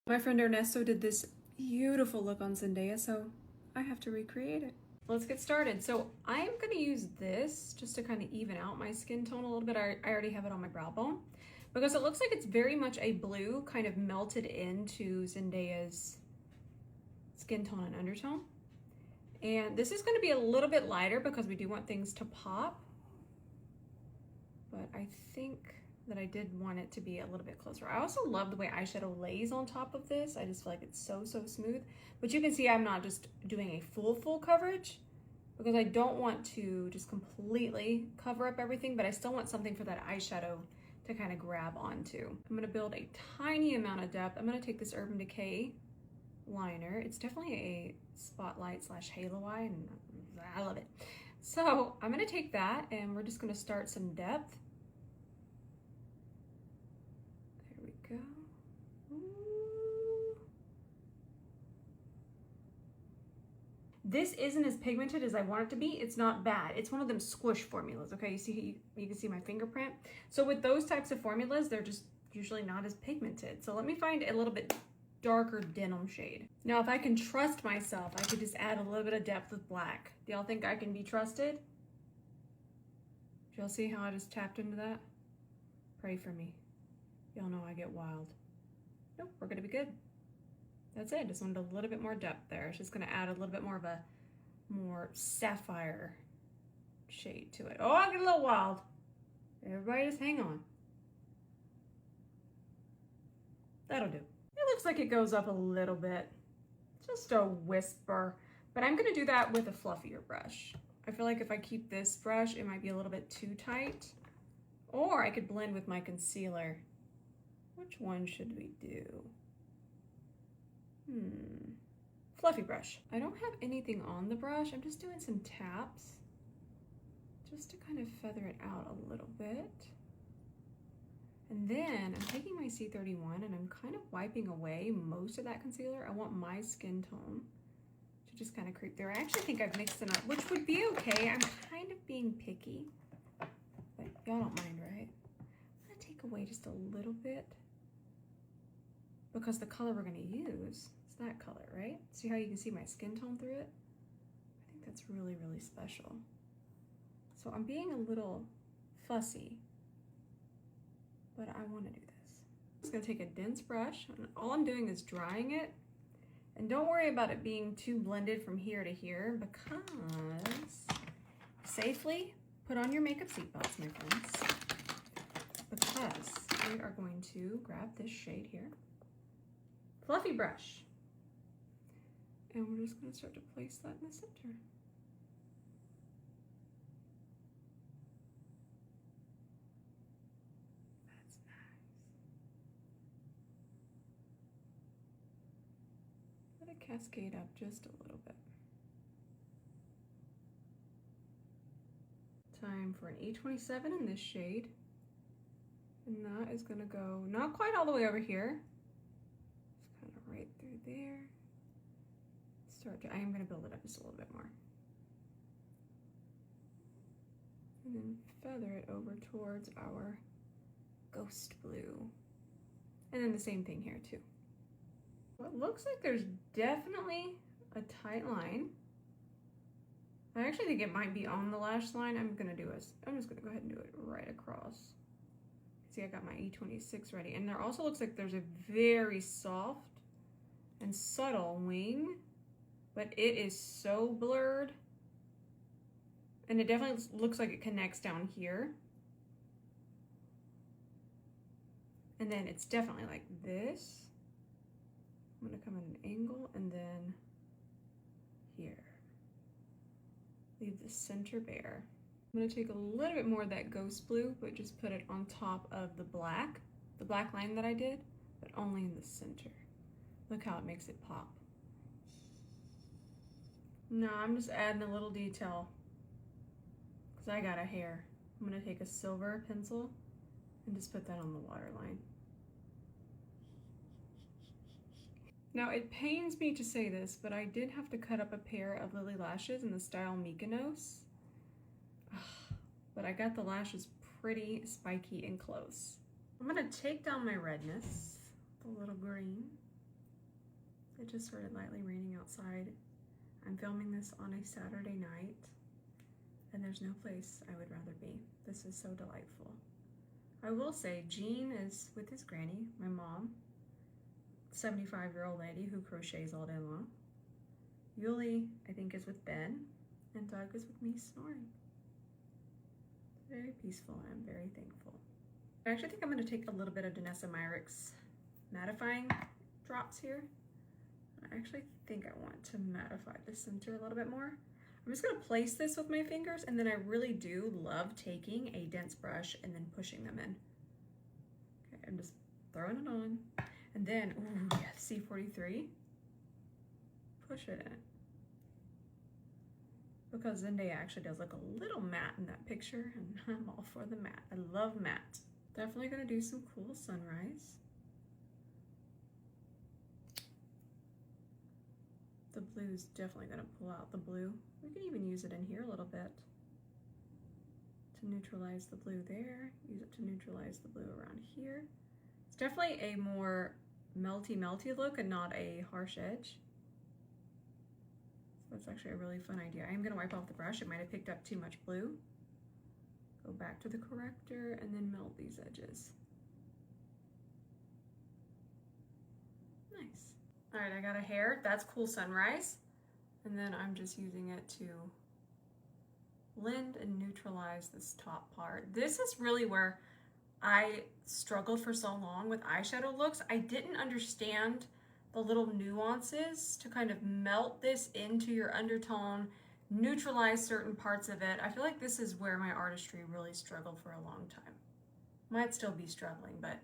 My friend Ernesto did this beautiful look on Zendaya, so I have to recreate it. Let's get started. So I'm gonna use this just to kind of even out my skin tone a little bit. I already have it on my brow bone because it looks like it's very much a blue kind of melted into Zendaya's skin tone and undertone. And this is gonna be a little bit lighter because we do want things to pop. But I think that I did want it to be a little bit closer. I also love the way eyeshadow lays on top of this. I just feel like it's so smooth. But you can see I'm not just doing a full coverage because I don't want to just completely cover up everything, but I still want something for that eyeshadow to kind of grab onto. I'm gonna build a tiny amount of depth. I'm gonna take this Urban Decay liner. It's definitely a spotlight / halo eye, and I love it. So I'm gonna take that and we're just gonna start some depth. Go. Ooh. This isn't as pigmented as I want it to be. It's not bad. It's one of them squish formulas, okay? You can see my fingerprint. So with those types of formulas, they're just usually not as pigmented. So let me find a little bit darker denim shade. Now, if I can trust myself, I could just add a little bit of depth with black. Do y'all think I can be trusted? Do y'all see how I just tapped into that? Pray for me. Y'all know I get wild. Nope, we're gonna be good. That's it, just wanted a little bit more depth there. It's just gonna add a little bit more of a more sapphire shade to it. Oh, I get a little wild. Everybody just hang on. That'll do. It looks like it goes up a little bit. Just a whisper. But I'm gonna do that with a fluffier brush. I feel like if I keep this brush, it might be a little bit too tight. Or I could blend with my concealer. Which one should we do? Fluffy brush. I don't have anything on the brush. I'm just doing some taps just to kind of feather it out a little bit. And then I'm taking my C31 and I'm kind of wiping away most of that concealer. I want my skin tone to just kind of creep there. I actually think I've mixed them up, which would be okay. I'm kind of being picky, but y'all don't mind, right? I'm gonna take away just a little bit, because the color we're gonna use is that color, right? See how you can see my skin tone through it? I think that's really special. So I'm being a little fussy, but I wanna do this. I'm just gonna take a dense brush, and all I'm doing is drying it. And don't worry about it being too blended from here to here, because safely put on your makeup seatbelts, my friends, because we are going to grab this shade here. Fluffy brush. And we're just going to start to place that in the center. That's nice. Let it cascade up just a little bit. Time for an E27 in this shade. And that is going to go not quite all the way over here. Right through there. I am going to build it up just a little bit more. And then feather it over towards our ghost blue. And then the same thing here too. Well, it looks like there's definitely a tight line. I actually think it might be on the lash line. I'm just going to go ahead and do it right across. See, I got my E26 ready. And there also looks like there's a very soft and subtle wing, but it is so blurred. And it definitely looks like it connects down here. And then it's definitely like this. I'm gonna come at an angle and then here. Leave the center bare. I'm gonna take a little bit more of that ghost blue, but just put it on top of the black line that I did, but only in the center. Look how it makes it pop. No, I'm just adding a little detail because I got a hair. I'm gonna take a silver pencil and just put that on the waterline. Now, it pains me to say this, but I did have to cut up a pair of Lily lashes in the style Mykonos. But I got the lashes pretty spiky and close. I'm gonna take down my redness, the little green, It just started lightly raining outside. I'm filming this on a Saturday night, and there's no place I would rather be. This is so delightful. I will say, Gene is with his granny, my mom, 75-year-old lady who crochets all day long. Yuli, I think, is with Ben, and Doug is with me snoring. Very peaceful, and I'm very thankful. I actually think I'm going to take a little bit of 𝗕𝗓𝗓𝗧𝗬𝗓 mattifying drops here. I actually think I want to mattify the center a little bit more. I'm just going to place this with my fingers, and then I really do love taking a dense brush and then pushing them in. Okay, I'm just throwing it on. And then, ooh, yeah, 𝗕𝗕𝗧𝗬, push it in. Because Zendaya actually does look a little matte in that picture, and I'm all for the matte. I love matte. Definitely gonna do some cool sunrise. The blue's definitely gonna pull out the blue. We can even use it in here a little bit to neutralize the blue there. Use it to neutralize the blue around here. It's definitely a more melty look and not a harsh edge. So that's actually a really fun idea. I am gonna wipe off the brush. It might have picked up too much blue. Go back to the corrector and then melt these edges. Nice. All right, I got a hair. That's cool sunrise. And then I'm just using it to blend and neutralize this top part. This is really where I struggled for so long with eyeshadow looks. I didn't understand the little nuances to kind of melt this into your undertone, neutralize certain parts of it. I feel like this is where my artistry really struggled for a long time. Might still be struggling, but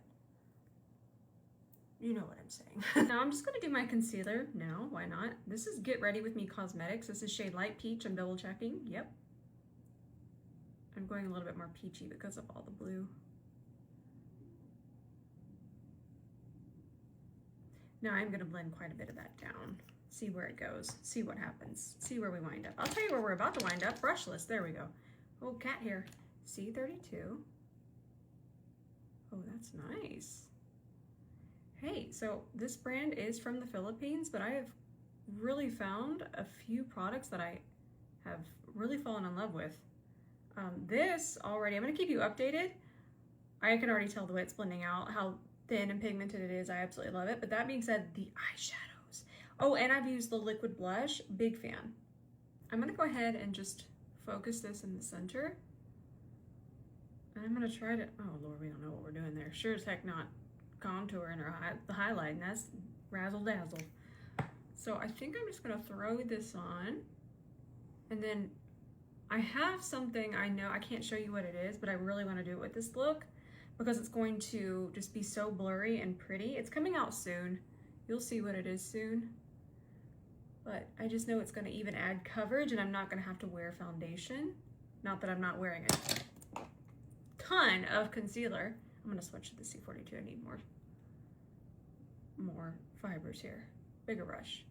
you know what I'm saying. Now I'm just gonna do my concealer now, why not? This is Get Ready With Me Cosmetics. This is shade Light Peach. I'm double checking, yep. I'm going a little bit more peachy because of all the blue. Now I'm gonna blend quite a bit of that down. See where it goes, see what happens, see where we wind up. I'll tell you where we're about to wind up. Brushless, there we go. Oh, cat hair, 𝗕𝗕𝗧𝗬𝗓. Oh, that's nice. Hey, so this brand is from the Philippines, but I have really found a few products that I have really fallen in love with. This already, I'm gonna keep you updated. I can already tell the way it's blending out, how thin and pigmented it is. I absolutely love it. But that being said, the eyeshadows. Oh, and I've used the liquid blush. Big fan. I'm gonna go ahead and just focus this in the center. And I'm gonna try to, oh Lord, we don't know what we're doing there. Sure as heck not contouring or the highlight, and that's razzle dazzle. So I think I'm just gonna throw this on, and then I have something, I know I can't show you what it is, but I really want to do it with this look because it's going to just be so blurry and pretty. It's coming out soon. You'll see what it is soon. But I just know it's going to even add coverage, and I'm not going to have to wear foundation. Not that I'm not wearing a ton of concealer. I'm going to switch to the 𝗕𝗕𝗧𝗬𝗓. I need more fibers here. Bigger brush.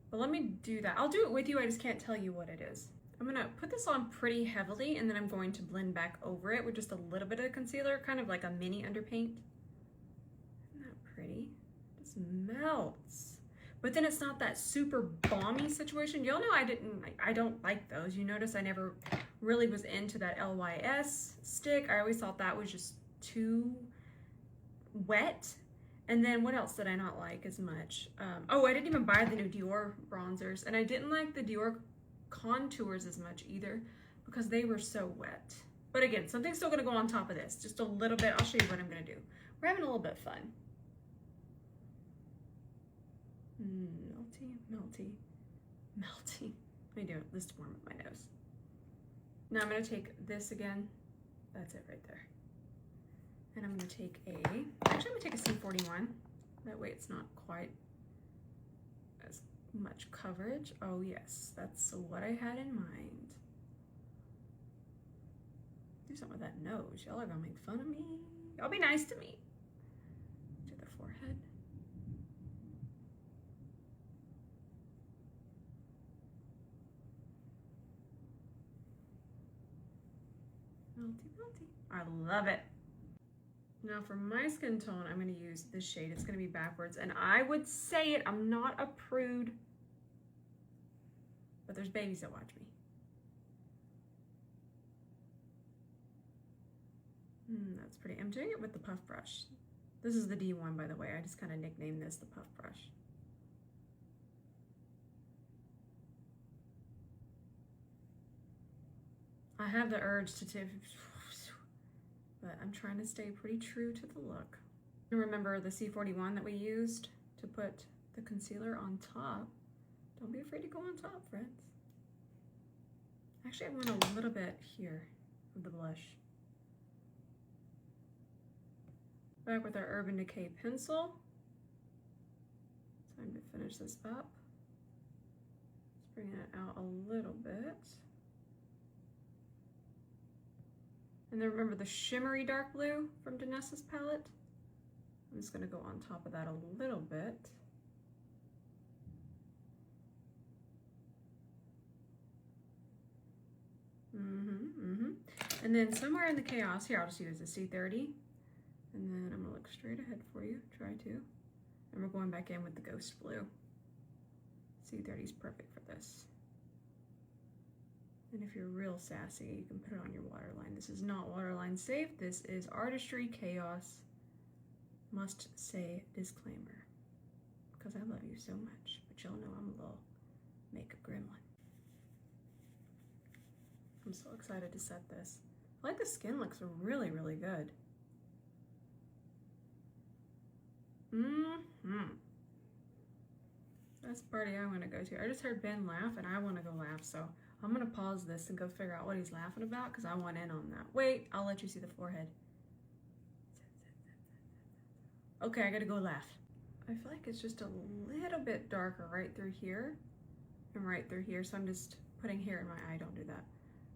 But let me do that. I'll do it with you. I just can't tell you what it is. I'm gonna put this on pretty heavily, and then I'm going to blend back over it with just a little bit of concealer, kind of like a mini underpaint. Isn't that pretty? It just melts. But then it's not that super balmy situation. Y'all know I don't like those. You notice I never really was into that LYS stick. I always thought that was just too wet. And then what else did I not like as much? Oh, I didn't even buy the new Dior bronzers, and I didn't like the Dior contours as much either because they were so wet. But again, something's still gonna go on top of this, just a little bit. I'll show you what I'm gonna do. We're having a little bit of fun. Melty. Let me do it this warm up my nose. Now I'm gonna take this again. That's it right there. And I'm gonna take actually I'm gonna take a 𝗕𝗕𝗧𝗬𝗓. That way it's not quite as much coverage. Oh yes, that's what I had in mind. Do something with that nose. Y'all are gonna make fun of me. Y'all be nice to me. To the forehead. Melty. I love it. Now for my skin tone, I'm going to use this shade. It's going to be backwards. And I would say it, I'm not a prude, but there's babies that watch me. That's pretty. I'm doing it with the puff brush. This is the D1, by the way. I just kind of nicknamed this the puff brush. I have the urge to tip, but I'm trying to stay pretty true to the look. Remember the C41 that we used to put the concealer on top? Don't be afraid to go on top, friends. Actually, I want a little bit here of the blush. Back with our Urban Decay pencil. Time to finish this up. Just bringing it out a little bit. And then remember the shimmery dark blue from Danessa's palette? I'm just going to go on top of that a little bit. And then somewhere in the chaos, here I'll just use a C30. And then I'm going to look straight ahead for you, try to. And we're going back in with the Ghost Blue. C30 is perfect for this. And if you're real sassy, you can put it on your waterline. This is not waterline safe. This is artistry chaos. Must say disclaimer. Because I love you so much. But you'll know I'm a little makeup gremlin. I'm so excited to set this. I like the skin looks really, really good. That's the party I want to go to. I just heard Ben laugh and I want to go laugh, so I'm going to pause this and go figure out what he's laughing about because I want in on that. Wait, I'll let you see the forehead. Okay, I got to go laugh. I feel like it's just a little bit darker right through here and right through here, so I'm just putting hair in my eye. Don't do that.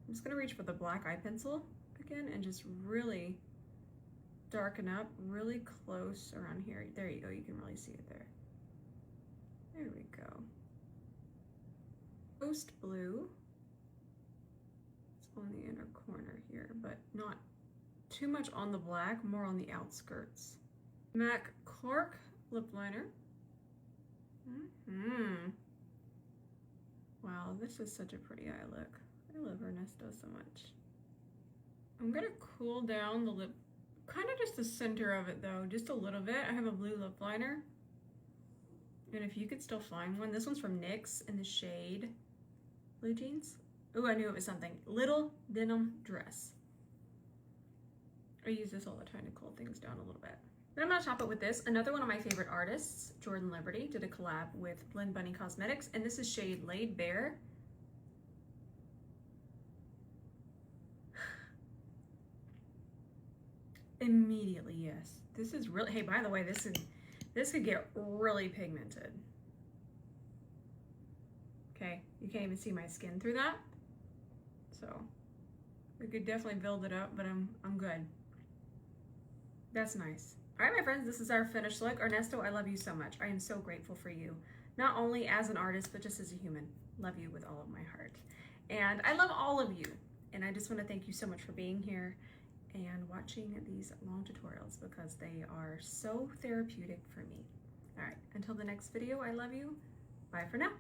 I'm just going to reach for the black eye pencil again and just really darken up really close around here. There you go, you can really see it there. There we go. Ghost Blue. It's on the inner corner here, but not too much on the black, more on the outskirts. MAC Clark lip liner. Wow, this is such a pretty eye look. I love Ernesto so much. I'm gonna cool down the lip, kind of just the center of it though, just a little bit. I have a blue lip liner. And if you could still find one, this one's from NYX in the shade Blue Jeans. Oh, I knew it was something. Little Denim Dress. I use this all the time to cool things down a little bit. Then I'm gonna top it with this. Another one of my favorite artists, Jordan Liberty, did a collab with Blend Bunny Cosmetics, and this is shade Laid Bare. Immediately, yes. This is really, hey, by the way, this could get really pigmented. Okay, you can't even see my skin through that. So we could definitely build it up, but I'm good. That's nice. All right, my friends, this is our finished look. Ernesto, I love you so much. I am so grateful for you, not only as an artist, but just as a human. Love you with all of my heart. And I love all of you. And I just want to thank you so much for being here and watching these long tutorials because they are so therapeutic for me. All right, until the next video, I love you. Bye for now.